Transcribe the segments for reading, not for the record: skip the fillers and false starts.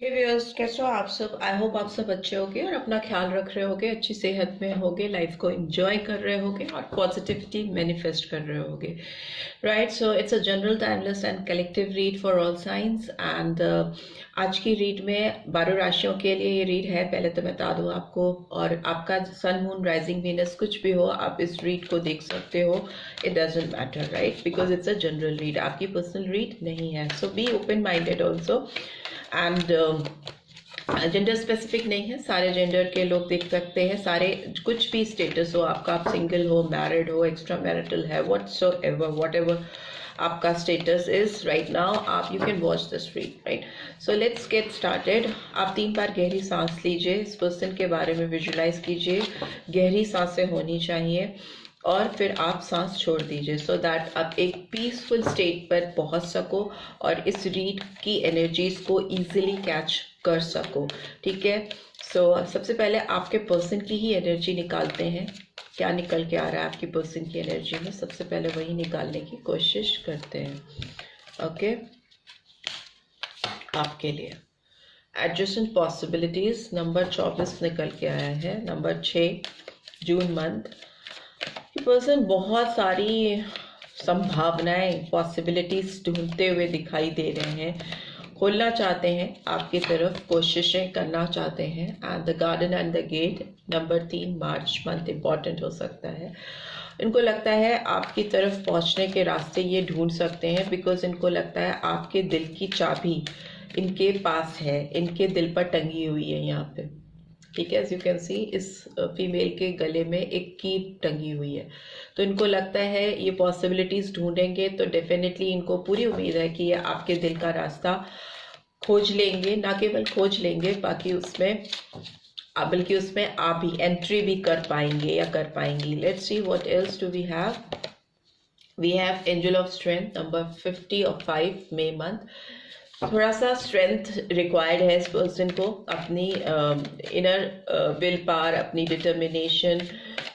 हे viewers, कैसे हो आप सब। आई होप आप सब अच्छे होगे और अपना ख्याल रख रहे होगे, अच्छी सेहत में होगे, लाइफ को एंजॉय कर रहे होगे और पॉजिटिविटी मैनिफेस्ट कर रहे होगे। Right, so it's a general timeless and collective read for all science and आज की रीड में 12 राशियों के लिए ये रीड है। पहले तो मैं बता दूं आपको, और आपका सन मून राइजिंग वीनस कुछ भी हो, आप इस रीड को देख सकते हो। It doesn't matter, right, because it's a general read, आपकी पर्सनल रीड नहीं है। So be open minded also and gender specific नहीं है, सारे जेंडर के लोग देख सकते हैं, सारे कुछ भी स्टेटस हो आपका, आप सिंगल हो, मैरिड हो, एक्स्ट्रा मैरिटल है, वट एवर आपका स्टेटस इज राइट नाउ, आप you can watch this read, right. So let's get started. आप 3 बार गहरी सांस लीजिए, इस पर्सन के बारे में विजुलाइज कीजिए, गहरी सांसें होनी चाहिए और फिर आप सांस छोड़ दीजिए सो दैट आप एक पीसफुल स्टेट पर पहुंच सको और इस रीड की एनर्जीज को इजीली कैच कर सको, ठीक है। सो सबसे पहले आपके पर्सन की ही एनर्जी निकालते हैं, क्या निकल के आ रहा है आपकी पर्सन की एनर्जी में, सबसे पहले वही निकालने की कोशिश करते हैं। ओके, आपके लिए एडजस्टेंट पॉसिबिलिटीज नंबर 24 निकल के आया है, नंबर 6 जून मंथ। पर्सन बहुत सारी संभावनाएं, पॉसिबिलिटीज ढूंढते हुए दिखाई दे रहे हैं, खोलना चाहते हैं आपकी तरफ, कोशिशें करना चाहते हैं। And the garden and the gate number 3 March month important हो सकता है। इनको लगता है आपकी तरफ पहुंचने के रास्ते ये ढूंढ सकते हैं, बिकॉज इनको लगता है आपके दिल की चाबी इनके पास है, इनके दिल पर टंगी हुई है यहाँ पे, ठीक है। एज यू कैन सी, इस फीमेल के गले में एक की टंगी हुई है, तो इनको लगता है ये पॉसिबिलिटीज ढूंढेंगे तो डेफिनेटली इनको पूरी उम्मीद है कि ये आपके दिल का रास्ता खोज लेंगे, ना केवल खोज लेंगे बाकी उसमें बल्कि उसमें आप भी एंट्री भी कर पाएंगे या कर पाएंगी। Let's see what else do we have. We have angel of strength number 50 of 5 May month. थोड़ा सा स्ट्रेंथ रिक्वायर्ड है इस पर्सन को, अपनी इनर विल पावर, अपनी डिटर्मिनेशन,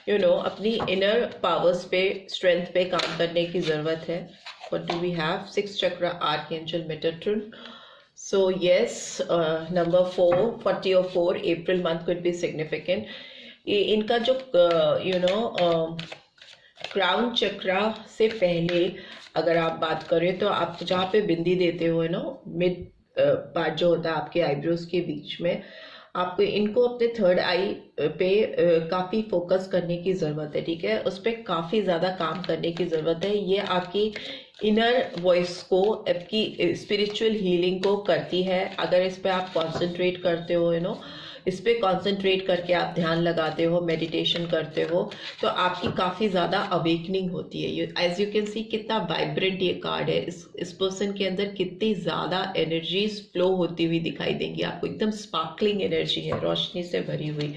अपनी इनर पावर्स पे, स्ट्रेंथ पे काम करने की ज़रूरत है। What do we have? 6 chakra archangel Metatron. So yes, number 4 40 और 4 April month could be significant. इनका जो क्राउन चक्रा से पहले अगर आप बात करें तो आप जहाँ पे बिंदी देते हो ना, मिड पार्ट जो होता है आपके आईब्रोज के बीच में, आपको इनको अपने थर्ड आई पे काफ़ी फोकस करने की ज़रूरत है, ठीक है। उस पर काफ़ी ज़्यादा काम करने की ज़रूरत है। ये आपकी इनर वॉइस को, आपकी स्पिरिचुअल हीलिंग को करती है। अगर इस पर आप कॉन्सेंट्रेट करते हो, इस पर कॉन्सेंट्रेट करके आप ध्यान लगाते हो, मेडिटेशन करते हो, तो आपकी काफ़ी ज़्यादा अवेकनिंग होती है। एज यू कैन सी कितना वाइब्रेंट ये कार्ड है, इस पर्सन के अंदर कितनी ज़्यादा एनर्जीज फ्लो होती हुई दिखाई देंगी आपको, एकदम स्पार्कलिंग एनर्जी है, रोशनी से भरी हुई।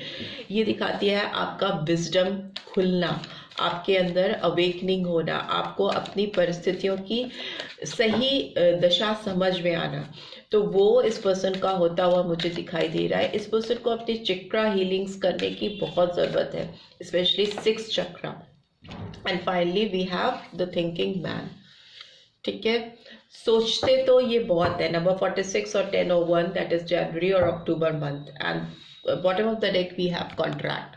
ये दिखाती है आपका विजडम खुलना, आपके अंदर अवेकनिंग होना, आपको अपनी परिस्थितियों की सही दशा समझ में आना, तो वो इस पर्सन का होता हुआ मुझे दिखाई दे रहा है। इस पर्सन को अपनी चक्रा हीलिंग्स करने की बहुत ज़रूरत है, specially 6 chakra. And finally we have the thinking man, ठीक है। सोचते तो ये बहुत है, नंबर 46 और 10 और 1, दैट इज जनवरी और October month. And bottom of the deck we have contract,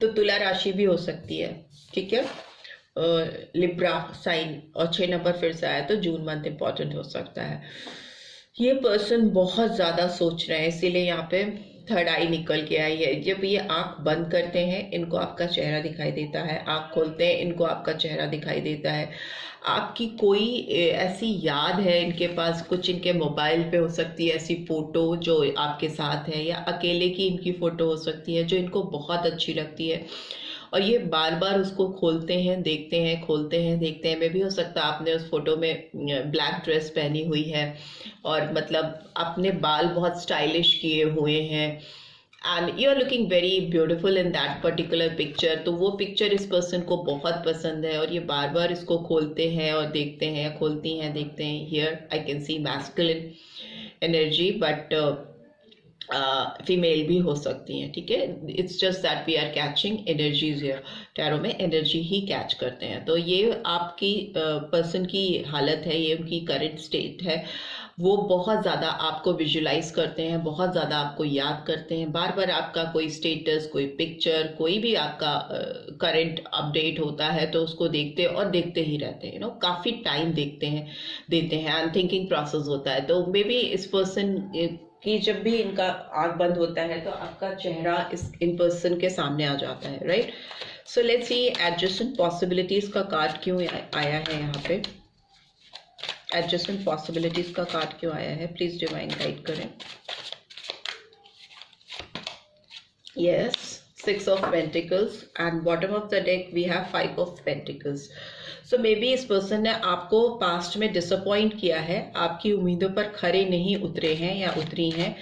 तो तुला राशि भी हो सकती है, ठीक है। लिब्रा साइन और 6 नंबर फिर से आया तो जून मंथ इंपॉर्टेंट हो सकता है। ये पर्सन बहुत ज़्यादा सोच रहे हैं, इसीलिए यहाँ पे थर्ड आई निकल के आई है। जब ये आंख बंद करते हैं इनको आपका चेहरा दिखाई देता है, आंख खोलते हैं इनको आपका चेहरा दिखाई देता है। आपकी कोई ऐसी याद है इनके पास, कुछ इनके मोबाइल पे हो सकती है ऐसी फ़ोटो जो आपके साथ है, या अकेले की इनकी फ़ोटो हो सकती है जो इनको बहुत अच्छी लगती है, और ये बार बार उसको खोलते हैं, देखते हैं, खोलते हैं, देखते हैं। में भी हो सकता है आपने उस फोटो में ब्लैक ड्रेस पहनी हुई है और मतलब अपने बाल बहुत स्टाइलिश किए हुए हैं, and you are looking very beautiful in that particular picture. तो वो पिक्चर इस पर्सन को बहुत पसंद है और ये बार बार इसको खोलते हैं और देखते हैं, खोलती हैं, देखते हैं। Here I can see masculine energy, but female भी हो सकती हैं, ठीक है। It's just that we are catching energies here, tarot में एनर्जी ही कैच करते हैं। तो ये आपकी पर्सन की हालत है, ये उनकी करंट स्टेट है। वो बहुत ज़्यादा आपको विजुलाइज करते हैं, बहुत ज़्यादा आपको याद करते हैं, बार बार आपका कोई स्टेटस, कोई पिक्चर, कोई भी आपका करंट अपडेट होता है तो उसको देखते और देखते ही रहते हैं, काफ़ी टाइम देते हैं एंड थिंकिंग प्रोसेस होता है। तो मे बी इस पर्सन कि जब भी इनका आंख बंद होता है तो आपका चेहरा इन पर्सन के सामने आ जाता है, right. So let's see adjustment possibilities का कार्ड क्यों आया है यहाँ पे। एडजस्टमेंट पॉसिबिलिटीज का कार्ड क्यों आया है, प्लीज डिवाइन गाइड करें। Yes, 6 of Pentacles and bottom of the deck we have 5 of Pentacles. So may be इस पर्सन ने आपको पास्ट में डिसअपॉइंट किया है, आपकी उम्मीदों पर खरे नहीं उतरे हैं या उतरी हैं,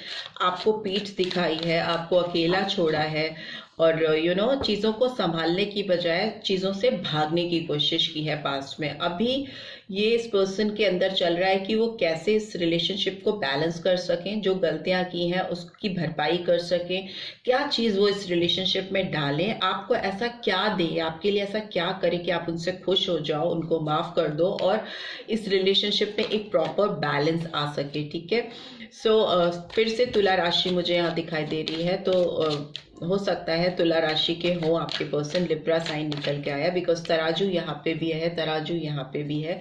आपको पीठ दिखाई है, आपको अकेला छोड़ा है और चीज़ों को संभालने की बजाय चीज़ों से भागने की कोशिश की है पास्ट में। अभी ये इस पर्सन के अंदर चल रहा है कि वो कैसे इस रिलेशनशिप को बैलेंस कर सकें, जो गलतियां की हैं उसकी भरपाई कर सकें, क्या चीज़ वो इस रिलेशनशिप में डालें, आपको ऐसा क्या दें, आपके लिए ऐसा क्या करें कि आप उनसे खुश हो जाओ, उनको माफ़ कर दो और इस रिलेशनशिप में एक प्रॉपर बैलेंस आ सके, ठीक है। सो फिर से तुला राशि मुझे यहाँ दिखाई दे रही है, तो हो सकता है तुला राशि के हो आपके पर्सन, लिब्रा साइन निकल के आया, बिकॉज तराजू यहाँ पे भी है, तराजू यहाँ पे भी है,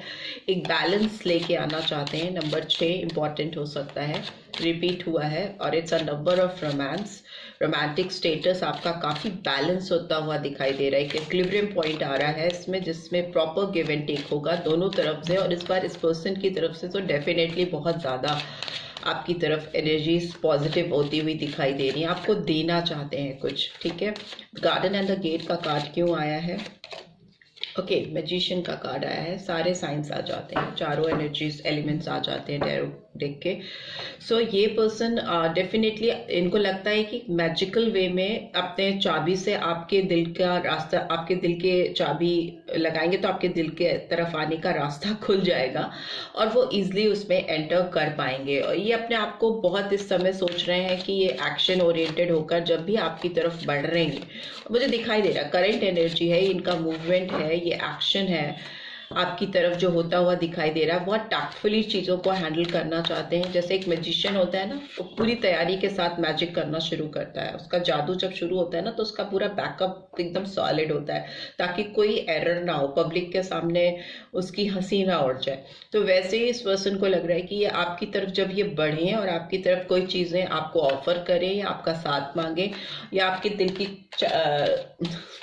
एक बैलेंस लेके आना चाहते हैं। नंबर 6 इंपॉर्टेंट हो सकता है, रिपीट हुआ है और it's a number of romance. Romantic status आपका काफ़ी बैलेंस होता हुआ दिखाई दे रहा है, एक इक्विलिब्रियम पॉइंट आ रहा है इसमें, जिसमें प्रॉपर गिव एंड टेक होगा दोनों तरफ से, और इस बार इस पर्सन की तरफ से तो डेफिनेटली बहुत ज़्यादा आपकी तरफ एनर्जीज पॉजिटिव होती हुई दिखाई दे रही है, आपको देना चाहते हैं कुछ, ठीक है। गार्डन एंड द गेट का कार्ड क्यों आया है, ओके, मैजिशियन का कार्ड आया है, सारे साइंस आ जाते हैं, चारों एनर्जीज एलिमेंट्स आ जाते हैं टैरो देख के। सो ये पर्सन डेफिनेटली इनको लगता है कि मैजिकल वे में अपने चाबी से आपके दिल का रास्ता, आपके दिल के चाबी लगाएंगे तो आपके दिल के तरफ आने का रास्ता खुल जाएगा और वो इजीली उसमें एंटर कर पाएंगे। और ये अपने आप को बहुत इस समय सोच रहे हैं कि ये एक्शन ओरिएंटेड होकर जब भी आपकी तरफ बढ़ रहे हैं, मुझे दिखाई दे रहा करंट एनर्जी है, इनका मूवमेंट है, ये एक्शन है आपकी तरफ जो होता हुआ दिखाई दे रहा है, बहुत टैक्टफुली चीज़ों को हैंडल करना चाहते हैं। जैसे एक मैजिशियन होता है ना, वो पूरी तैयारी के साथ मैजिक करना शुरू करता है, उसका जादू जब शुरू होता है ना तो उसका पूरा बैकअप एकदम सॉलिड होता है ताकि कोई एरर ना हो, पब्लिक के सामने उसकी हंसी ना उड़ जाए। तो वैसे ही इस पर्सन को लग रहा है कि ये आपकी तरफ जब ये बढ़े और आपकी तरफ कोई चीज़ें आपको ऑफर करें या आपका साथ मांगे या आपके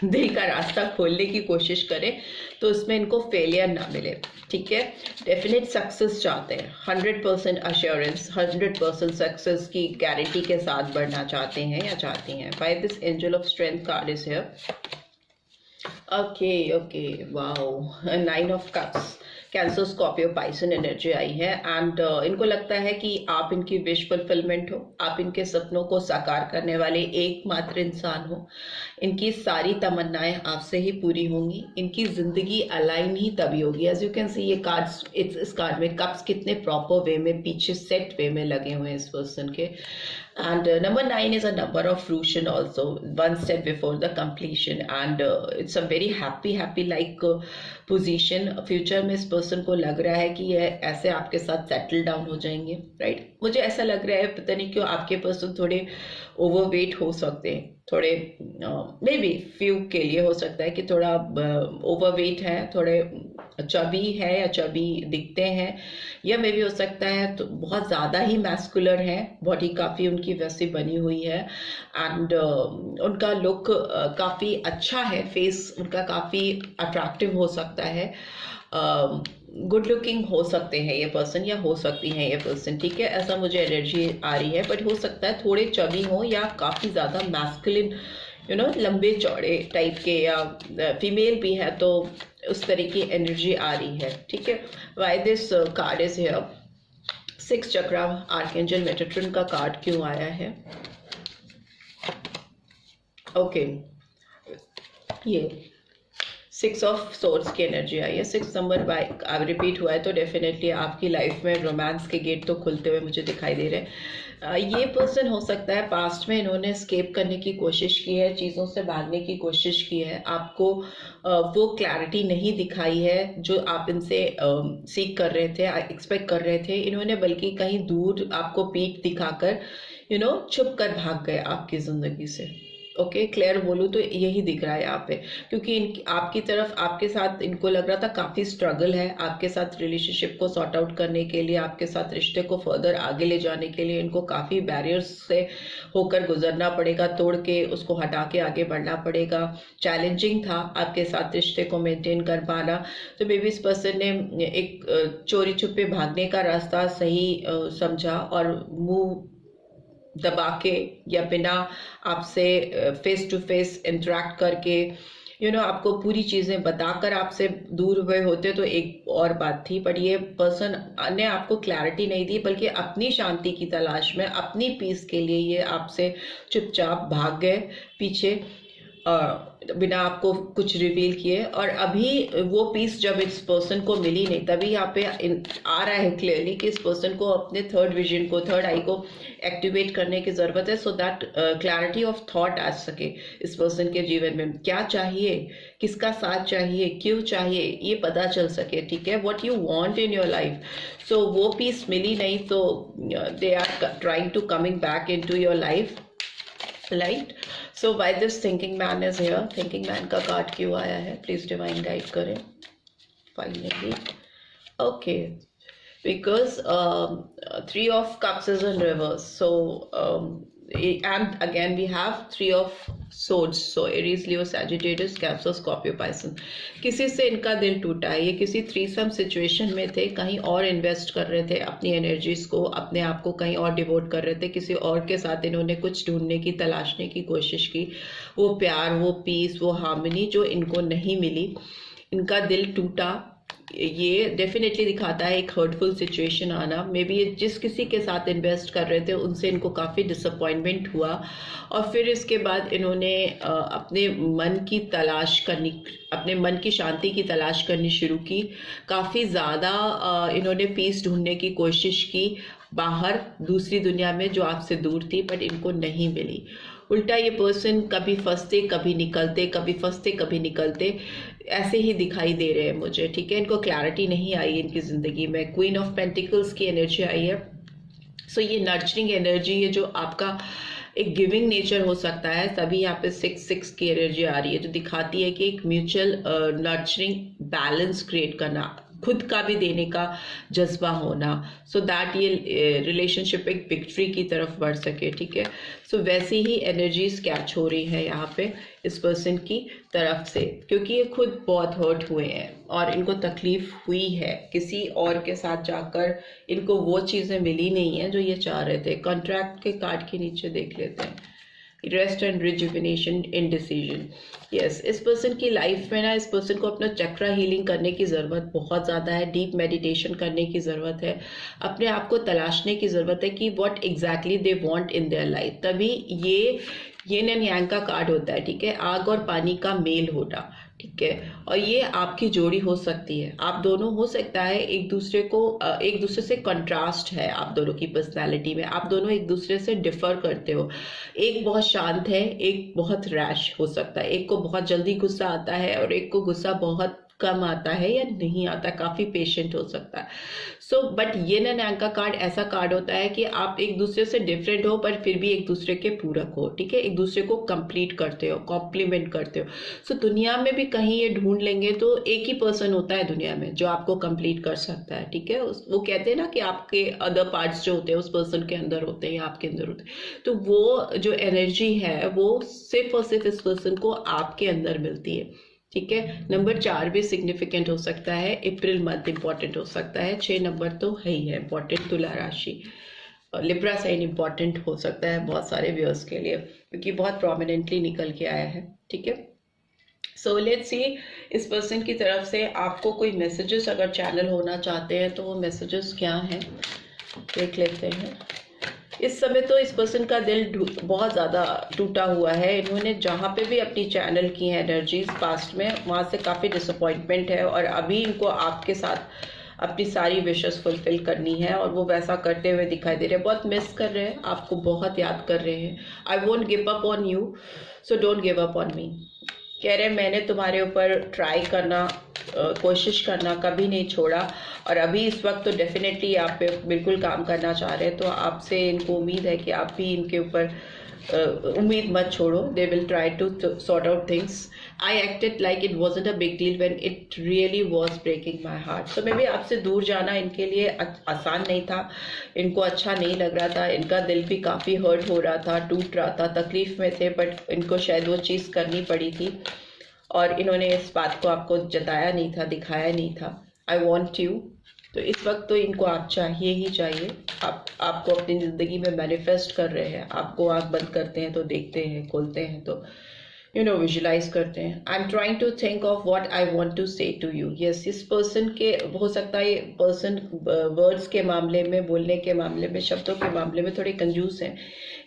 दिल का रास्ता खोलने की कोशिश करें तो उसमें इनको फेलियर ना मिले, ठीक है। डेफिनेट सक्सेस चाहते हैं, 100% अश्योरेंस, 100% सक्सेस की गारंटी के साथ बढ़ना चाहते हैं या चाहती हैं। By this angel of strength card is here, okay, wow, 9 of cups, cancer, Scorpio, Pisces energy आई है एंड इनको लगता है कि आप इनकी विश फुलफिलमेंट हो, आप इनके सपनों को साकार करने वाले एकमात्र इंसान हो, इनकी सारी तमन्नाएं आपसे ही पूरी होंगी, इनकी जिंदगी अलाइन ही तभी होगी। एज यू कैन सी ये कार्ड्स, इस कार्ड में कप्स कितने प्रॉपर वे में पीछे सेट वे में लगे हुए हैं इस पर्सन के। And number 9 is a number of fruition also, one step before the completion, and it's a very happy like position. Future में इस पर्सन को लग रहा है कि ये ऐसे आपके साथ सेटल डाउन हो जाएंगे, राइट। मुझे ऐसा लग रहा है, पता नहीं क्यों आपके पर्सन थोड़े ओवरवेट हो सकते हैं, थोड़े मे बी फ्यू के लिए हो सकता है कि थोड़ा ओवरवेट है, थोड़े चबी है या चबी दिखते हैं, या मे भी हो सकता है तो बहुत ज़्यादा ही मैस्कुलर है, बॉडी काफ़ी उनकी वैसी बनी हुई है एंड उनका लुक काफ़ी अच्छा है, फेस उनका काफ़ी अट्रैक्टिव हो सकता है, गुड लुकिंग हो सकते हैं ये पर्सन या हो सकती हैं ये पर्सन, ठीक है, ऐसा मुझे एनर्जी आ रही है। बट हो सकता है थोड़े चबी हो या काफ़ी ज़्यादा मैस्कुलिन, लंबे चौड़े टाइप के, या फीमेल भी है तो उस तरह की एनर्जी आ रही है, ठीक है। Why this card is here, 6 chakra, archangel Metatron का कार्ड क्यों आया है, ओके, ये 6 ऑफ सोर्ड्स की एनर्जी आई है, 6 नंबर बाय रिपीट हुआ है तो डेफिनेटली आपकी लाइफ में रोमांस के गेट तो खुलते हुए मुझे दिखाई दे रहे हैं। ये पर्सन हो सकता है पास्ट में इन्होंने एस्केप करने की कोशिश की है, चीज़ों से भागने की कोशिश की है, आपको वो क्लैरिटी नहीं दिखाई है जो आप इनसे सीख कर रहे थे, एक्सपेक्ट कर रहे थे। इन्होंने बल्कि कहीं दूर आपको पीठ दिखाकर छुप कर भाग गए आपकी ज़िंदगी से। ओके, क्लियर बोलूँ तो यही दिख रहा है यहाँ पे, क्योंकि आपकी तरफ, आपके साथ इनको लग रहा था काफ़ी स्ट्रगल है आपके साथ रिलेशनशिप को सॉर्ट आउट करने के लिए, आपके साथ रिश्ते को फर्दर आगे ले जाने के लिए इनको काफ़ी बैरियर्स से होकर गुजरना पड़ेगा, तोड़ के उसको हटा के आगे बढ़ना पड़ेगा। चैलेंजिंग था आपके साथ रिश्ते को मेंटेन कर पाना। तो मे बी इस पर्सन ने एक चोरी छुपे भागने का रास्ता सही समझा और मुंह दबा के या बिना आपसे फेस टू फेस इंटरेक्ट करके आपको पूरी चीज़ें बताकर आपसे दूर हुए होते तो एक और बात थी। बट ये पर्सन ने आपको क्लैरिटी नहीं दी, बल्कि अपनी शांति की तलाश में, अपनी पीस के लिए ये आपसे चुपचाप भाग गए पीछे, बिना आपको कुछ रिवील किए। और अभी वो पीस जब इस पर्सन को मिली नहीं, तभी यहाँ पे आ रहा है क्लियरली कि इस पर्सन को अपने थर्ड विजन को, थर्ड आई को एक्टिवेट करने की ज़रूरत है, so that clarity of thought आ सके इस पर्सन के जीवन में। क्या चाहिए, किसका साथ चाहिए, क्यों चाहिए, ये पता चल सके। ठीक है, what you want in your life. So वो पीस मिली नहीं तो they are trying to coming back into your life, right. So why this thinking man is here. Thinking man का कार्ड क्यों आया है, प्लीज डिवाइन गाइड करें finally. Okay, because 3 of cups is in reverse, so and again we have 3 of swords, so Aries, Leo, Sagittarius, Cancer, Scorpio, Pisces। किसी से इनका दिल टूटा है, ये किसी थ्रीसम सिचुएशन में थे, कहीं और इन्वेस्ट कर रहे थे अपनी एनर्जीज को, अपने आप को कहीं और डिवोट कर रहे थे, किसी और के साथ इन्होंने कुछ ढूंढने की, तलाशने की कोशिश की, वो प्यार, वो पीस, वो हार्मनी जो इनको नहीं मिली, इनका दिल टूटा। ये डेफिनेटली दिखाता है एक हर्टफुल सिचुएशन आना। मे बी जिस किसी के साथ इन्वेस्ट कर रहे थे उनसे इनको काफ़ी डिसअपॉइंटमेंट हुआ, और फिर इसके बाद इन्होंने अपने मन की तलाश करनी, अपने मन की शांति की तलाश करनी शुरू की। काफ़ी ज़्यादा इन्होंने पीस ढूंढने की कोशिश की बाहर, दूसरी दुनिया में जो आपसे दूर थी, बट इनको नहीं मिली। उल्टा ये पर्सन कभी फंसते कभी निकलते, कभी फंसते कभी निकलते, ऐसे ही दिखाई दे रहे हैं मुझे। ठीक है, इनको क्लैरिटी नहीं आई इनकी ज़िंदगी में। क्वीन ऑफ पेंटिकल्स की एनर्जी आई है। सो ये नर्चरिंग एनर्जी है, जो आपका एक गिविंग नेचर हो सकता है। तभी यहाँ पे 6 की एनर्जी आ रही है, जो दिखाती है कि एक म्यूचुअल नर्चरिंग बैलेंस क्रिएट करना, खुद का भी देने का जज्बा होना, सो दैट ये रिलेशनशिप एक विक्ट्री की तरफ बढ़ सके। ठीक है, सो वैसी ही एनर्जीज कैच हो रही है यहाँ पे इस पर्सन की तरफ से, क्योंकि ये खुद बहुत हर्ट हुए हैं और इनको तकलीफ हुई है। किसी और के साथ जाकर इनको वो चीज़ें मिली नहीं है जो ये चाह रहे थे। कॉन्ट्रैक्ट के कार्ड के नीचे देख लेते हैं, rest and rejuvenation, indecision. Yes, इस पर्सन की लाइफ में ना, इस पर्सन को अपना चक्रा हीलिंग करने की ज़रूरत बहुत ज़्यादा है, डीप मेडिटेशन करने की ज़रूरत है, अपने आप को तलाशने की ज़रूरत है कि what exactly they want in their life. तभी ये यिन एंड यांग का कार्ड होता है। ठीक है, आग और पानी का मेल होना। ठीक है, और ये आपकी जोड़ी हो सकती है, आप दोनों हो सकता है एक दूसरे से कंट्रास्ट है आप दोनों की पर्सनालिटी में, आप दोनों एक दूसरे से डिफर करते हो। एक बहुत शांत है, एक बहुत रैश हो सकता है, एक को बहुत जल्दी गुस्सा आता है और एक को गुस्सा बहुत कम आता है या नहीं आता, काफ़ी पेशेंट हो सकता है। So but yin and yang का कार्ड ऐसा कार्ड होता है कि आप एक दूसरे से डिफरेंट हो पर फिर भी एक दूसरे के पूरक हो। ठीक है, एक दूसरे को कंप्लीट करते हो, कॉम्प्लीमेंट करते हो। सो दुनिया में भी कहीं ये ढूंढ लेंगे तो एक ही पर्सन होता है दुनिया में जो आपको कंप्लीट कर सकता है। ठीक है, वो कहते हैं ना कि आपके अदर पार्ट्स जो होते हैं उस पर्सन के अंदर होते हैं या आपके अंदर होते हैं, तो वो जो एनर्जी है वो सिर्फ और सिर्फ इस पर्सन को आपके अंदर मिलती है। ठीक है, नंबर 4 भी सिग्निफिकेंट हो सकता है, अप्रैल मंथ इंपॉर्टेंट हो सकता है, 6 नंबर तो है ही है इंपॉर्टेंट। तुला राशि, लिब्रा साइन इंपॉर्टेंट हो सकता है बहुत सारे व्यूअर्स के लिए, क्योंकि बहुत प्रोमिनेंटली निकल के आया है। ठीक है, सो लेट्स सी इस पर्सन की तरफ से आपको कोई मैसेजेस अगर चैनल होना चाहते हैं तो वो मैसेजेस क्या हैं देख लेते हैं। इस समय तो इस पर्सन का दिल बहुत ज़्यादा टूटा हुआ है। इन्होंने जहाँ पे भी अपनी चैनल की है एनर्जीज पास्ट में, वहाँ से काफ़ी डिसअपॉइंटमेंट है और अभी इनको आपके साथ अपनी सारी विशेस फुलफिल करनी है और वो वैसा करते हुए दिखाई दे रहे हैं। बहुत मिस कर रहे हैं आपको, बहुत याद कर रहे हैं। I won't give up on you, so don't give up on me. कह रहे मैंने तुम्हारे ऊपर ट्राई करना, कोशिश करना कभी नहीं छोड़ा, और अभी इस वक्त तो डेफिनेटली आप पे बिल्कुल काम करना चाह रहे हैं। तो आपसे इनको उम्मीद है कि आप भी इनके ऊपर उम्मीद मत छोड़ो। They will try to sort out things. I acted like it wasn't a big deal when it really was breaking my heart. So maybe आपसे दूर जाना इनके लिए आसान नहीं था, इनको अच्छा नहीं लग रहा था, इनका दिल भी काफ़ी हर्ट हो रहा था, टूट रहा था, तकलीफ में थे, बट इनको शायद वो चीज़ करनी पड़ी थी और इन्होंने इस बात को आपको जताया नहीं था, दिखाया नहीं था। I want you. तो इस वक्त तो इनको आप चाहिए ही चाहिए। आपको अपनी ज़िंदगी में मैनिफेस्ट कर रहे हैं। आपको आँख बंद करते हैं तो देखते हैं, खोलते हैं तो विजुलाइज करते हैं। I am trying to think of what I want to say to you. Yes, इस पर्सन के, हो सकता है ये पर्सन वर्ड्स के मामले में, बोलने के मामले में, शब्दों के मामले में थोड़े कंजूस हैं,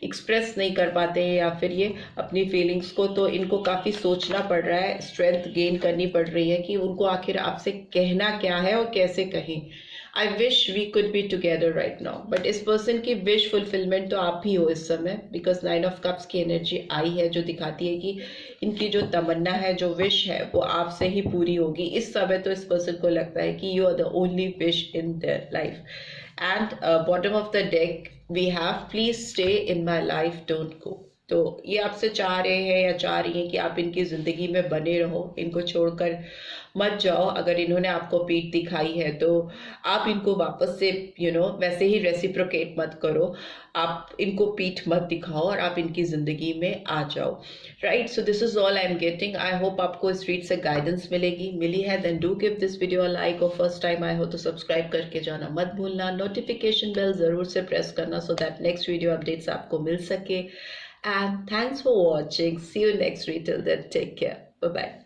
एक्सप्रेस नहीं कर पाते हैं, या फिर ये अपनी फीलिंग्स को, तो इनको काफ़ी सोचना पड़ रहा है, स्ट्रेंथ गेन करनी पड़ रही है कि उनको आखिर आपसे कहना क्या है और कैसे कहें। I wish we could be together right now, but इस पर्सन की विश फुलफिलमेंट तो आप ही हो इस समय, बिकॉज 9 ऑफ कप्स की एनर्जी आई है जो दिखाती है कि इनकी जो तमन्ना है, जो विश है, वो आपसे ही पूरी होगी। इस समय तो इस पर्सन को लगता है कि you are the only wish in their life. And bottom of the deck we have please stay in my life, don't go. तो ये आपसे चाह रहे हैं या चाह रही हैं कि आप इनकी ज़िंदगी में बने रहो, इनको छोड़कर मत जाओ। अगर इन्होंने आपको पीठ दिखाई है तो आप इनको वापस से वैसे ही रेसिप्रोकेट मत करो, आप इनको पीठ मत दिखाओ और आप इनकी ज़िंदगी में आ जाओ। Right, so this is all I am getting. I hope आपको इस रीड से गाइडेंस मिली है। Then do give this video a like, और फर्स्ट टाइम आए हो तो सब्सक्राइब करके जाना मत भूलना। नोटिफिकेशन बेल ज़रूर से प्रेस करना so that next video updates आपको मिल सके। And thanks for watching. See you next week. Till then, take care. Bye bye.